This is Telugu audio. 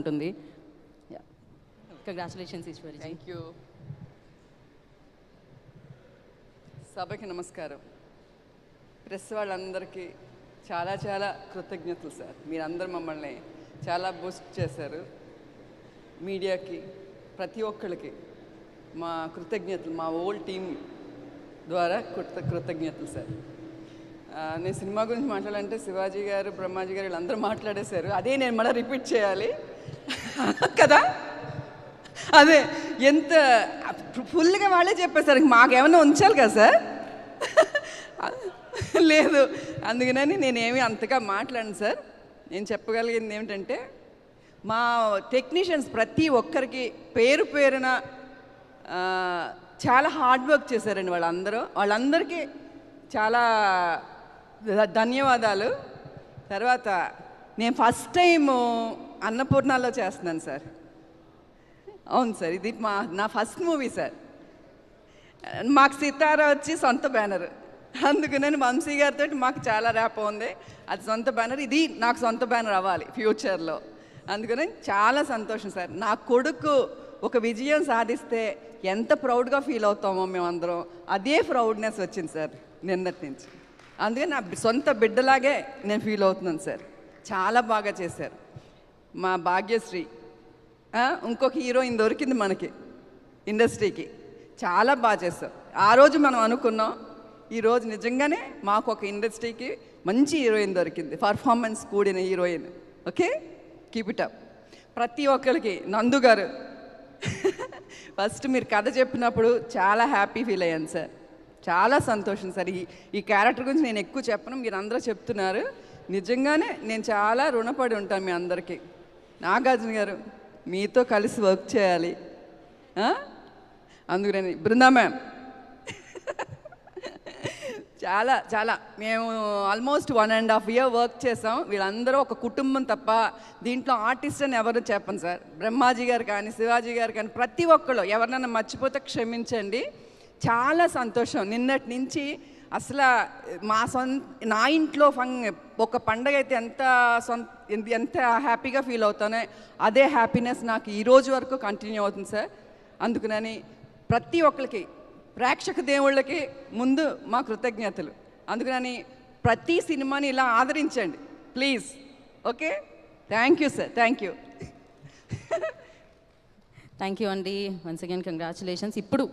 ఉంటుంది. కంగ్రాచులేషన్స్ ఈశ్వరి. Thank you. సభకి నమస్కారం. ప్రెస్ వాళ్ళందరికీ చాలా చాలా కృతజ్ఞతలు సార్. మీరందరూ మమ్మల్ని చాలా బూస్ట్ చేశారు. మీడియాకి ప్రతి ఒక్కరికి మా కృతజ్ఞతలు, మా ఓల్డ్ టీం ద్వారా కృతజ్ఞతలు సార్. నేను సినిమా గురించి మాట్లాడాలంటే శివాజీ గారు, బ్రహ్మాజీ గారు వీళ్ళందరూ మాట్లాడేశారు. అదే నేను మళ్ళీ రిపీట్ చేయాలి కదా. అదే ఎంత ఫుల్గా వాళ్ళే చెప్పేశారు, మాకేమన్నా ఉంచాలి కదా సార్. లేదు, అందుకనని నేనేమి అంతగా మాట్లాడను సార్. నేను చెప్పగలిగింది ఏమిటంటే మా టెక్నీషియన్స్ ప్రతి ఒక్కరికి పేరు పేరున చాలా హార్డ్ వర్క్ చేశారండి. వాళ్ళందరికీ చాలా ధన్యవాదాలు. తర్వాత నేను ఫస్ట్ టైము అన్నపూర్ణలో చేస్తున్నాను సార్. అవును సార్, ఇది నా ఫస్ట్ మూవీ సార్. మాకు సితారా వచ్చి సొంత బ్యానర్, అందుకని వంశీ గారితో మాకు చాలా ర్యాప్ ఉంది. అది సొంత బ్యానర్, ఇది నాకు సొంత బ్యానర్ అవ్వాలి ఫ్యూచర్లో. అందుకని చాలా సంతోషం సార్. నా కొడుకు ఒక విజయం సాధిస్తే ఎంత ప్రౌడ్గా ఫీల్ అవుతామో మేమందరం, అదే ప్రౌడ్నెస్ వచ్చింది సార్ నిన్నటి నుంచి. అందుకని నా సొంత బిడ్డలాగే నేను ఫీల్ అవుతున్నాను సార్. చాలా బాగా చేశారు. మా భాగ్యశ్రీ ఇంకొక హీరోయిన్ దొరికింది మనకి ఇండస్ట్రీకి, చాలా బాగా చేస్తారు. ఆ రోజు మనం అనుకున్నాం, ఈరోజు నిజంగానే మాకు ఒక ఇండస్ట్రీకి మంచి హీరోయిన్ దొరికింది, పర్ఫార్మెన్స్ కూడిన heroine. Okay, keep it up. ప్రతి ఒక్కరికి నందు గారు ఫస్ట్ మీరు కథ చెప్పినప్పుడు చాలా హ్యాపీ ఫీల్ అయ్యాను సార్. చాలా సంతోషం సార్. ఈ క్యారెక్టర్ గురించి నేను ఎక్కువ చెప్పను, మీరు అందరూ చెప్తున్నారు. నిజంగానే నేను చాలా రుణపడి ఉంటాను మీ అందరికీ. నాగార్జున గారు, మీతో కలిసి వర్క్ చేయాలి. అందుకని బృందా మ్యామ్ చాలా చాలా మేము ఆల్మోస్ట్ 1.5 year వర్క్ చేసాం. వీళ్ళందరూ ఒక కుటుంబం తప్ప దీంట్లో ఆర్టిస్ట్ అని ఎవరు చెప్పను సార్. బ్రహ్మాజీ గారు కానీ, శివాజీ గారు కానీ, ప్రతి ఒక్కళ్ళు ఎవరినైనా మర్చిపోతే క్షమించండి. చాలా సంతోషం. నిన్నటి నుంచి అసలు నా ఇంట్లో ఒక పండగ అయితే ఎంత హ్యాపీగా ఫీల్ అవుతానో అదే హ్యాపీనెస్ నాకు ఈరోజు వరకు కంటిన్యూ అవుతుంది సార్. అందుకని ప్రతి ఒక్కరికి, ప్రేక్షక దేవుళ్ళకి ముందు మా కృతజ్ఞతలు. అందుకని ప్రతి సినిమాని ఇలా ఆదరించండి please. Okay, thank you sir. Thank you అండి. Once again congratulations. ఇప్పుడు